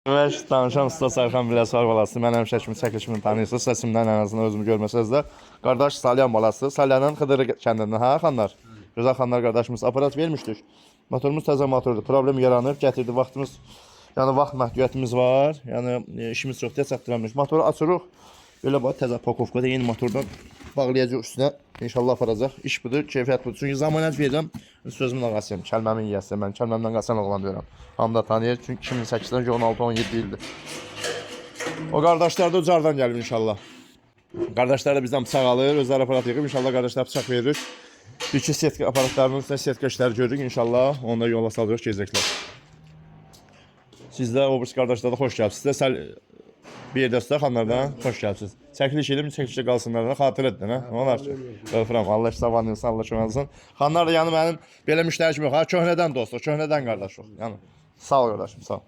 Məş danışam usta Sərxan Biləsvar balası. Mən həmişəkimi çəkilişimi tanıyırsınız. Səsimdən ən azından özümü görməsəz də. Qardaş Salyan balası. Salyanın Xıdırı kəndindən. Ha xanlar? Gözəl xanlar qardaşımız aparat vermişdik. Motorumuz təzə motordur. Problem yaranıb, gətirdi vaxtımız. Yəni vaxt məhdudiyyətimiz var. Yəni işimiz çox tez çatdıramış. Motoru açırıq. Belə bax təzə pakovkada yeni motordan bağlayacaq üstünə. İnşallah aparacaq. İş budur, keyfiyyət budur. Çünki zamanət verəcəm. Sözümün ağasıyım. Kəlməmin yiyəsi. Mən kəlməmdən qaçan oğlan deyirəm. Hamı da tanıyır. Çünki 2008-dən 16-17 ildir. O qardaşlar da ucardan gəlir inşallah. Qardaşlar da bizdən bıçaq alır. Özləri aparat yığıb. İnşallah qardaşlar bıçaq verir. Bir-iki setka aparatlarının üstünə setka işləri görürük. İnşallah onu da yola salacaq, gezəcəklər. Siz də o birisi qardaşlar da xoş gəlibsiniz. Bir yerdə usta xanlardan xoş gəlibsiniz. Çəkiliş edim, çəkilişdə qalsınlar da xatir edin, hə? Onlar üçün. Öpürəm, Allah işləvan insan, Allah çoğansın. Xanlar da yəni mənim belə müştərim yox, ha? Köhnədən dostluq, köhnədən qardaşıq. Yəni, sağ ol qardaşım, sağ ol.